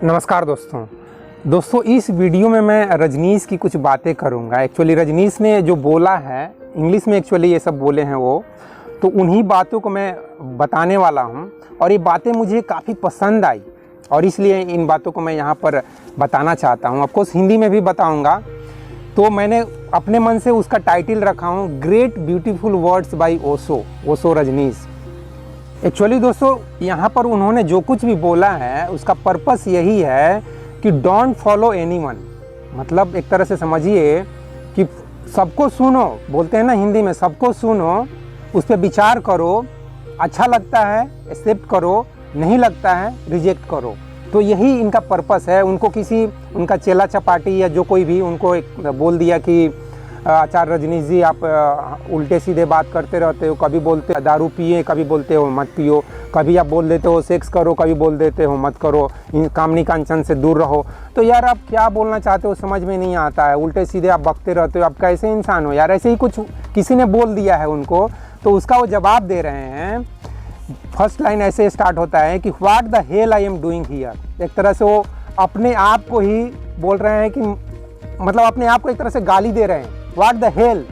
नमस्कार दोस्तों इस वीडियो में मैं रजनीश की कुछ बातें करूंगा। एक्चुअली रजनीश ने जो बोला है इंग्लिश में, एक्चुअली ये सब बोले हैं वो, तो उन्हीं बातों को मैं बताने वाला हूं और ये बातें मुझे काफ़ी पसंद आई और इसलिए इन बातों को मैं यहाँ पर बताना चाहता हूँ। ऑफकोर्स हिंदी में भी बताऊँगा। तो मैंने अपने मन से उसका टाइटल रखा हूँ great beautiful words by Osho Rajneesh. Actually दोस्तों यहाँ पर उन्होंने जो कुछ भी बोला है उसका पर्पस यही है कि डोंट फॉलो एनीवन। मतलब एक तरह से समझिए कि सबको सुनो, बोलते हैं ना हिंदी में, सबको सुनो, उस पर विचार करो, अच्छा लगता है एक्सेप्ट करो, नहीं लगता है रिजेक्ट करो। तो यही इनका पर्पस है। उनको किसी उनका चेला चपाटी या जो कोई भी उनको एक बोल दिया कि आचार्य रजनीश जी आप उल्टे सीधे बात करते रहते हो, कभी बोलते हो दारू पिए, कभी बोलते हो मत पियो, कभी आप बोल देते हो सेक्स करो, कभी बोल देते हो मत करो, कामनी कांचन से दूर रहो। तो यार आप क्या बोलना चाहते हो समझ में नहीं आता है, उल्टे सीधे आप बकते रहते हो, आप कैसे इंसान हो यार। ऐसे ही कुछ किसी ने बोल दिया है उनको, तो उसका वो जवाब दे रहे हैं। फर्स्ट लाइन ऐसे स्टार्ट होता है कि what the hell I am doing here. एक तरह से वो अपने आप को ही बोल रहे हैं कि मतलब अपने आप को एक तरह से गाली दे रहे हैं। व्हाट द हेल,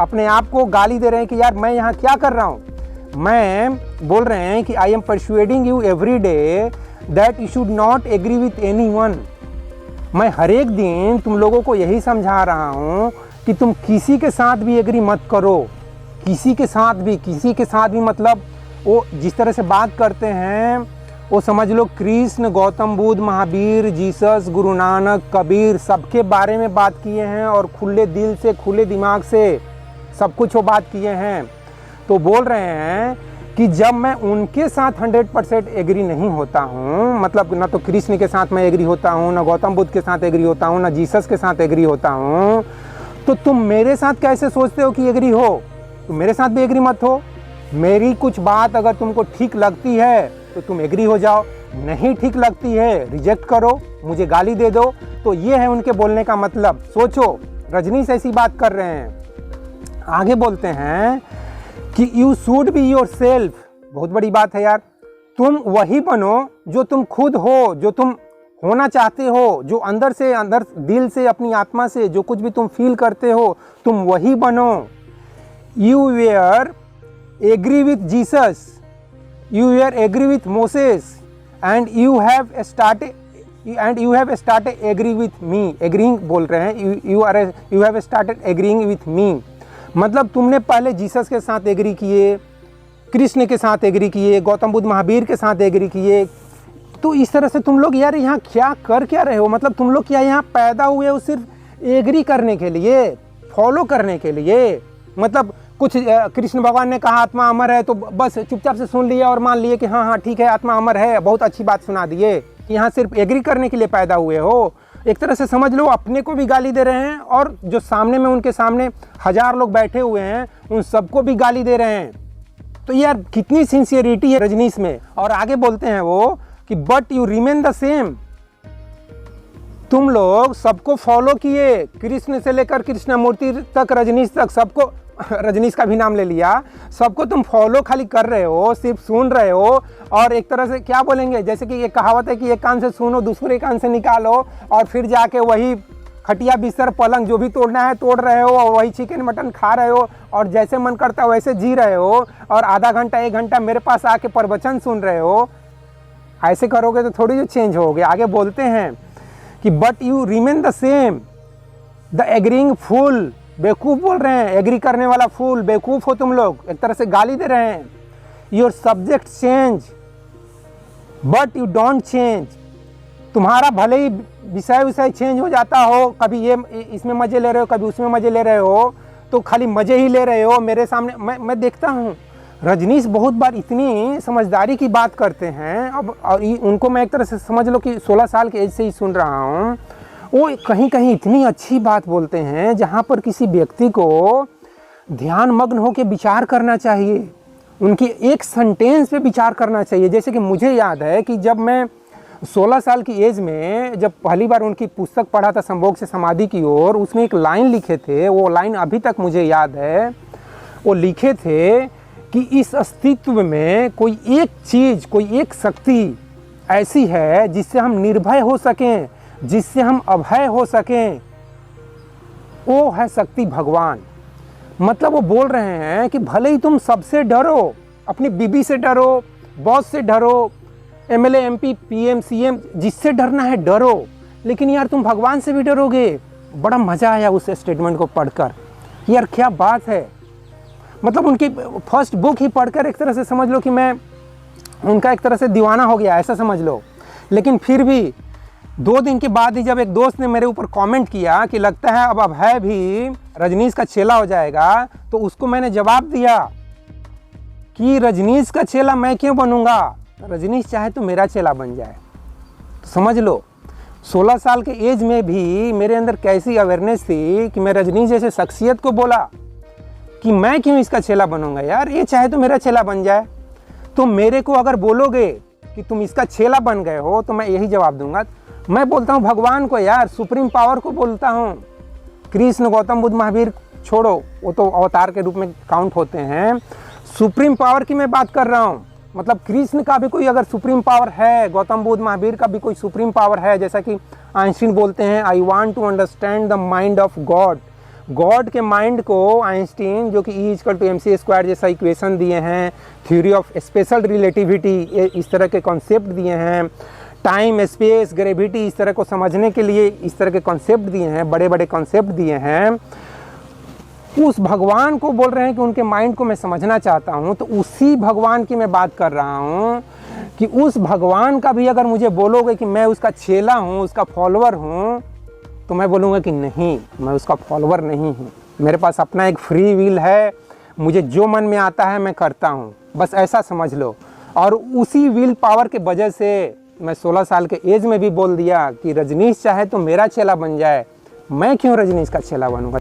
अपने आप को गाली दे रहे हैं कि यार मैं यहाँ क्या कर रहा हूँ। मैं बोल रहे हैं कि I am persuading you every day that you should not agree with anyone. मैं हर एक दिन तुम लोगों को यही समझा रहा हूँ कि तुम किसी के साथ भी एग्री मत करो। किसी के साथ भी मतलब वो जिस तरह से बात करते हैं वो समझ लो कृष्ण, गौतम बुद्ध, महावीर, जीसस, गुरु नानक, कबीर, सबके बारे में बात किए हैं और खुले दिल से खुले दिमाग से सब कुछ वो बात किए हैं। तो बोल रहे हैं कि जब मैं उनके साथ 100% एग्री नहीं होता हूँ, मतलब ना तो कृष्ण के साथ मैं एग्री होता हूँ, ना गौतम बुद्ध के साथ एग्री होता हूँ, ना जीसस के साथ एग्री होता हूँ, तो तुम मेरे साथ कैसे सोचते हो कि एग्री हो। तुम मेरे साथ भी एग्री मत हो। मेरी कुछ बात अगर तुमको ठीक लगती है तो तुम एग्री हो जाओ, नहीं ठीक लगती है रिजेक्ट करो, मुझे गाली दे दो। तो ये है उनके बोलने का मतलब। सोचो रजनीश ऐसी बात कर रहे हैं। आगे बोलते हैं कि you should be your self. बहुत बड़ी बात है यार। तुम वही बनो जो तुम खुद हो, जो तुम होना चाहते हो, जो अंदर से, अंदर दिल से, अपनी आत्मा से जो कुछ भी तुम फील करते हो तुम वही बनो। You were agree with Jesus, you were agree with Moses and you have started agree with me। agreeing बोल रहे हैं, you have started agreeing with me। मतलब तुमने पहले जीसस के साथ एग्री किए, कृष्ण के साथ एग्री किए, गौतम बुद्ध महावीर के साथ एग्री किए। तो इस तरह से तुम लोग यार यहाँ क्या कर क्या रहे हो। मतलब तुम लोग क्या यहाँ पैदा हुए हो सिर्फ एग्री करने के लिए, फॉलो करने के लिए। मतलब कुछ कृष्ण भगवान ने कहा आत्मा अमर है तो बस चुपचाप से सुन लिया और मान लिए कि हाँ ठीक है आत्मा अमर है, बहुत अच्छी बात सुना दिए। यहाँ सिर्फ एग्री करने के लिए पैदा हुए हो। एक तरह से समझ लो अपने को भी गाली दे रहे हैं और जो सामने में उनके सामने 1000 लोग बैठे हुए हैं उन सबको भी गाली दे रहे हैं। तो यार कितनी सिंसियरिटी है रजनीश में। और आगे बोलते हैं वो कि but you remain the same. तुम लोग सबको फॉलो किए, कृष्ण से लेकर कृष्णमूर्ति तक, रजनीश तक, सबको, रजनीश का भी नाम ले लिया, सबको तुम फॉलो खाली कर रहे हो, सिर्फ सुन रहे हो। और एक तरह से क्या बोलेंगे, जैसे कि ये कहावत है कि एक कान से सुनो दूसरे कान से निकालो, और फिर जाके वही खटिया बिस्तर पलंग जो भी तोड़ना है तोड़ रहे हो, और वही चिकन मटन खा रहे हो और जैसे मन करता है वैसे जी रहे हो, और आधा घंटा 1 घंटा मेरे पास आके प्रवचन सुन रहे हो। ऐसे करोगे तो थोड़ी जो चेंज होगे। आगे बोलते हैं कि but you remain the same the agreeing fool. बेवकूफ़ बोल रहे हैं, एग्री करने वाला फूल, बेवकूफ़ हो तुम लोग, एक तरह से गाली दे रहे हैं। Your subject change but you don't change. तुम्हारा भले ही विषय चेंज हो जाता हो, कभी ये इसमें मज़े ले रहे हो, कभी उसमें मज़े ले रहे हो, तो खाली मज़े ही ले रहे हो। मेरे सामने मैं देखता हूँ रजनीश बहुत बार इतनी समझदारी की बात करते हैं। अब और उनको मैं एक तरह से समझ लो कि 16 साल के एज से ही सुन रहा हूँ। वो कहीं कहीं इतनी अच्छी बात बोलते हैं जहाँ पर किसी व्यक्ति को ध्यान मग्न होकर विचार करना चाहिए, उनकी एक सेंटेंस पे विचार करना चाहिए। जैसे कि मुझे याद है कि जब मैं 16 साल की एज में जब पहली बार उनकी पुस्तक पढ़ा था संभोग से समाधि की ओर, उसमें एक लाइन लिखे थे, वो लाइन अभी तक मुझे याद है। वो लिखे थे कि इस अस्तित्व में कोई एक चीज़, कोई एक शक्ति ऐसी है जिससे हम निर्भय हो सकें, जिससे हम अभय हो सकें, वो है शक्ति भगवान। मतलब वो बोल रहे हैं कि भले ही तुम सबसे डरो, अपनी बीबी से डरो, बॉस से डरो, एमएलए एमपी पीएम सीएम, जिससे डरना है डरो, लेकिन यार तुम भगवान से भी डरोगे। बड़ा मज़ा आया उस स्टेटमेंट को पढ़कर, यार क्या बात है। मतलब उनकी फर्स्ट बुक ही पढ़कर एक तरह से समझ लो कि मैं उनका एक तरह से दीवाना हो गया, ऐसा समझ लो। लेकिन फिर भी 2 दिन के बाद ही जब एक दोस्त ने मेरे ऊपर कमेंट किया कि लगता है अब अभय भी रजनीश का चेला हो जाएगा, तो उसको मैंने जवाब दिया कि रजनीश का चेला मैं क्यों बनूंगा, रजनीश चाहे तो मेरा चेला बन जाए। तो समझ लो 16 साल के एज में भी मेरे अंदर कैसी अवेयरनेस थी कि मैं रजनीश जैसे शख्सियत को बोला कि मैं क्यों इसका चेला बनूंगा, यार ये चाहे तो मेरा चेला बन जाए। तो मेरे को अगर बोलोगे कि तुम इसका चेला बन गए हो तो मैं यही जवाब दूंगा। मैं बोलता हूँ भगवान को, यार सुप्रीम पावर को बोलता हूँ। कृष्ण, गौतम बुद्ध, महावीर छोड़ो, वो तो अवतार के रूप में काउंट होते हैं। सुप्रीम पावर की मैं बात कर रहा हूँ। मतलब कृष्ण का भी कोई अगर सुप्रीम पावर है, गौतम बुद्ध महावीर का भी कोई सुप्रीम पावर है, जैसा कि आइंस्टीन बोलते हैं I want to understand the mind of God. God के माइंड को आइंस्टीन, जो कि E=mc² जैसा इक्वेशन दिए हैं, थ्योरी ऑफ स्पेशल रिलेटिविटी इस तरह के कॉन्सेप्ट दिए हैं, टाइम स्पेस ग्रेविटी इस तरह को समझने के लिए इस तरह के कॉन्सेप्ट दिए हैं, बड़े बड़े कॉन्सेप्ट दिए हैं। उस भगवान को बोल रहे हैं कि उनके माइंड को मैं समझना चाहता हूँ। तो उसी भगवान की मैं बात कर रहा हूँ कि उस भगवान का भी अगर मुझे बोलोगे कि मैं उसका चेला हूँ, उसका फॉलोअर हूँ, तो मैं बोलूँगा कि नहीं, मैं उसका फॉलोअर नहीं हूँ। मेरे पास अपना एक फ्री विल है, मुझे जो मन में आता है मैं करता हूँ, बस ऐसा समझ लो। और उसी विल पावर के वजह से मैं 16 साल के एज में भी बोल दिया कि रजनीश चाहे तो मेरा चेला बन जाए, मैं क्यों रजनीश का चेला बनूँगा।